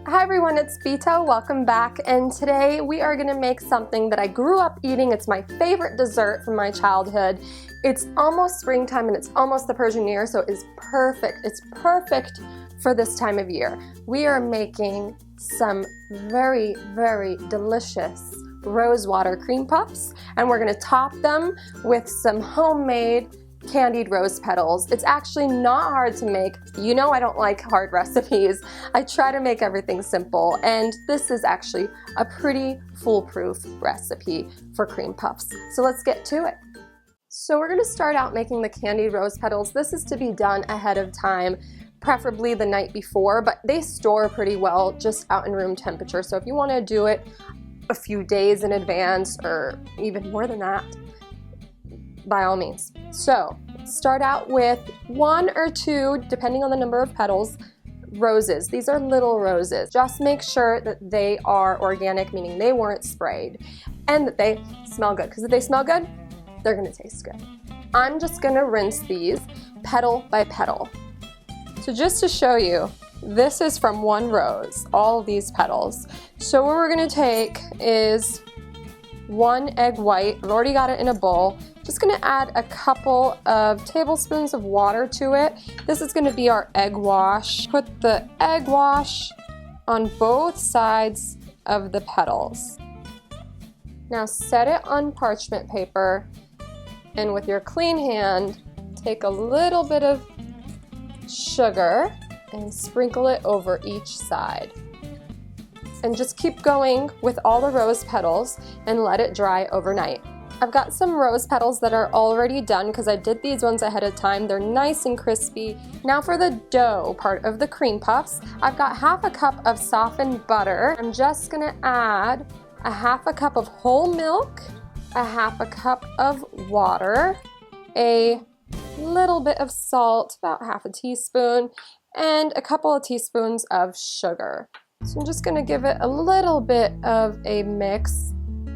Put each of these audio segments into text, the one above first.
Hi everyone, it's Petals. Welcome back, and today we are going to make something that I grew up eating. It's my favorite dessert from my childhood. It's almost springtime and it's almost the Persian New Year, so it's perfect. It's perfect for this time of year. We are making some very, very delicious Rosewater cream puffs, and we're going to top them with some homemade candied rose petals. It's actually not hard to make. You know I don't like hard recipes. I try to make everything simple, and this is actually a pretty foolproof recipe for cream puffs. So let's get to it. So we're going to start out making the candied rose petals. This is to be done ahead of time, preferably the night before, but they store pretty well just out in room temperature. So if you want to do it a few days in advance or even more than that, by all means. So start out with 1 or 2, depending on the number of petals, roses. These are little roses. Just make sure that they are organic, meaning they weren't sprayed, and that they smell good, because if they smell good, they're going to taste good. I'm just going to rinse these petal by petal. So just to show you, this is from one rose, all of these petals. So what we're going to take is 1 egg white. I've already got it in a bowl. Just going to add a couple of tablespoons of water to it. This is going to be our egg wash. Put the egg wash on both sides of the petals. Now set it on parchment paper, and with your clean hand, take a little bit of sugar and sprinkle it over each side. And just keep going with all the rose petals and let it dry overnight. I've got some rose petals that are already done because I did these ones ahead of time. They're nice and crispy. Now for the dough part of the cream puffs, I've got half a cup of softened butter. I'm just gonna add a half a cup of whole milk, a half a cup of water, a little bit of salt, about half a teaspoon, and a couple of teaspoons of sugar. So I'm just gonna give it a little bit of a mix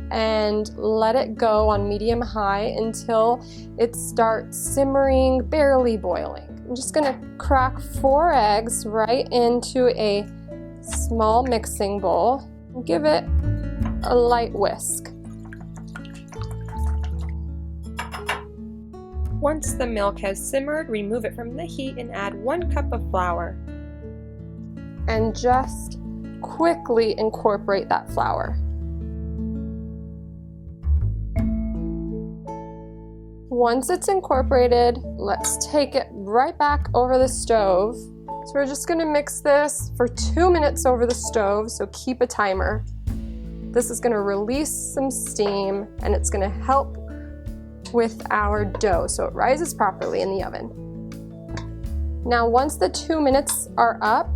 and let it go on medium-high until it starts simmering, barely boiling. I'm just gonna crack 4 eggs right into a small mixing bowl and give it a light whisk. Once the milk has simmered, remove it from the heat and add 1 cup of flour. And just quickly incorporate that flour. Once it's incorporated, let's take it right back over the stove. So we're just going to mix this for 2 minutes over the stove, so keep a timer. This is going to release some steam, and it's going to help with our dough so it rises properly in the oven. Now once the 2 minutes are up,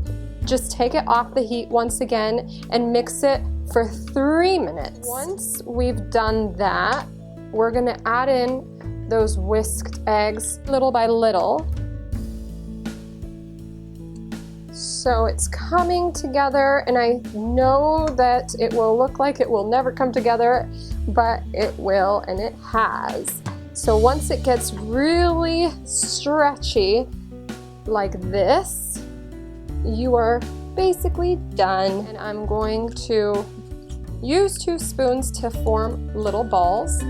just take it off the heat once again and mix it for 3 minutes. Once we've done that, we're going to add in those whisked eggs little by little. So it's coming together, and I know that it will look like it will never come together, but it will, and it has. So once it gets really stretchy like this, you are basically done. And I'm going to use 2 spoons to form little balls.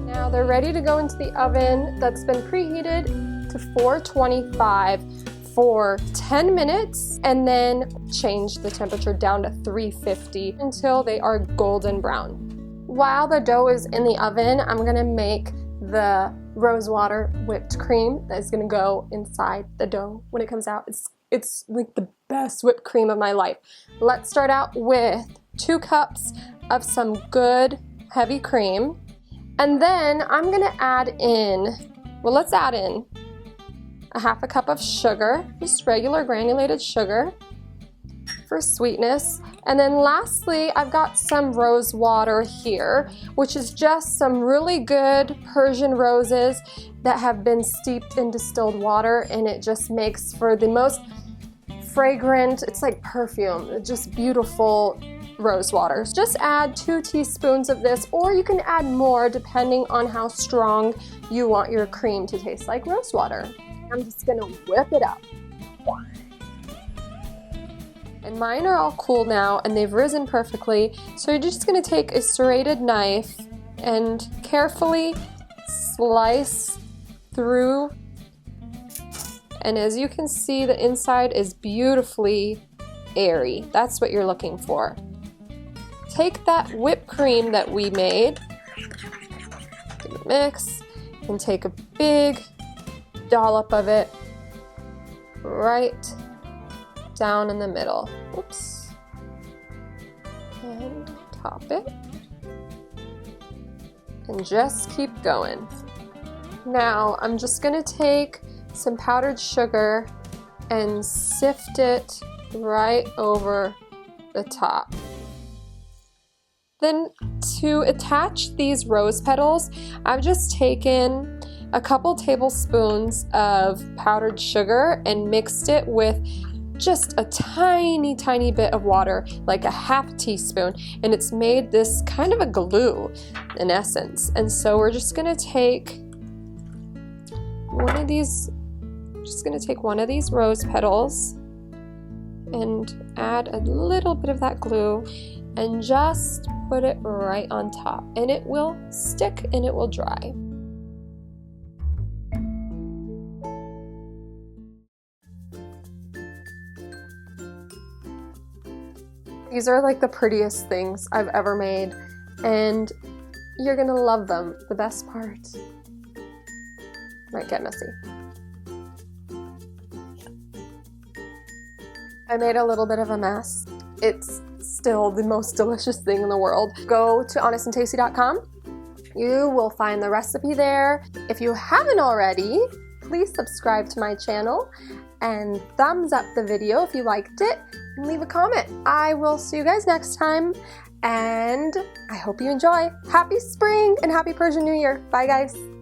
Now they're ready to go into the oven that's been preheated to 425 for 10 minutes, and then change the temperature down to 350 until they are golden brown. While the dough is in the oven, I'm gonna make the Rosewater whipped cream that is gonna go inside the dough when it comes out. It's like the best whipped cream of my life. Let's start out with 2 cups of some good heavy cream. And then I'm gonna add in, let's add in a half a cup of sugar, just regular granulated sugar for sweetness. And then lastly, I've got some rose water here, which is just some really good Persian roses that have been steeped in distilled water, and it just makes for the most fragrant, it's like perfume, just beautiful rose water. Just add 2 teaspoons of this, or you can add more depending on how strong you want your cream to taste like rose water. I'm just gonna whip it up. And mine are all cool now and they've risen perfectly. So you're just gonna take a serrated knife and carefully slice through. And as you can see, the inside is beautifully airy. That's what you're looking for. Take that whipped cream that we made, give it a mix, and take a big dollop of it right down in the middle. Oops. And top it. And just keep going. Now I'm just gonna take some powdered sugar and sift it right over the top. Then to attach these rose petals, I've just taken a couple tablespoons of powdered sugar and mixed it with just a tiny bit of water, like a half teaspoon, and it's made this kind of a glue in essence. And so we're just gonna take one of these rose petals and add a little bit of that glue and just put it right on top, and it will stick and it will dry. These are like the prettiest things I've ever made, and you're gonna love them. The best part might get messy. I made a little bit of a mess. It's still the most delicious thing in the world. Go to honestandtasty.com. You will find the recipe there. If you haven't already, please subscribe to my channel and thumbs up the video if you liked it, and leave a comment. I will see you guys next time, and I hope you enjoy. Happy spring and happy Persian New Year. Bye guys.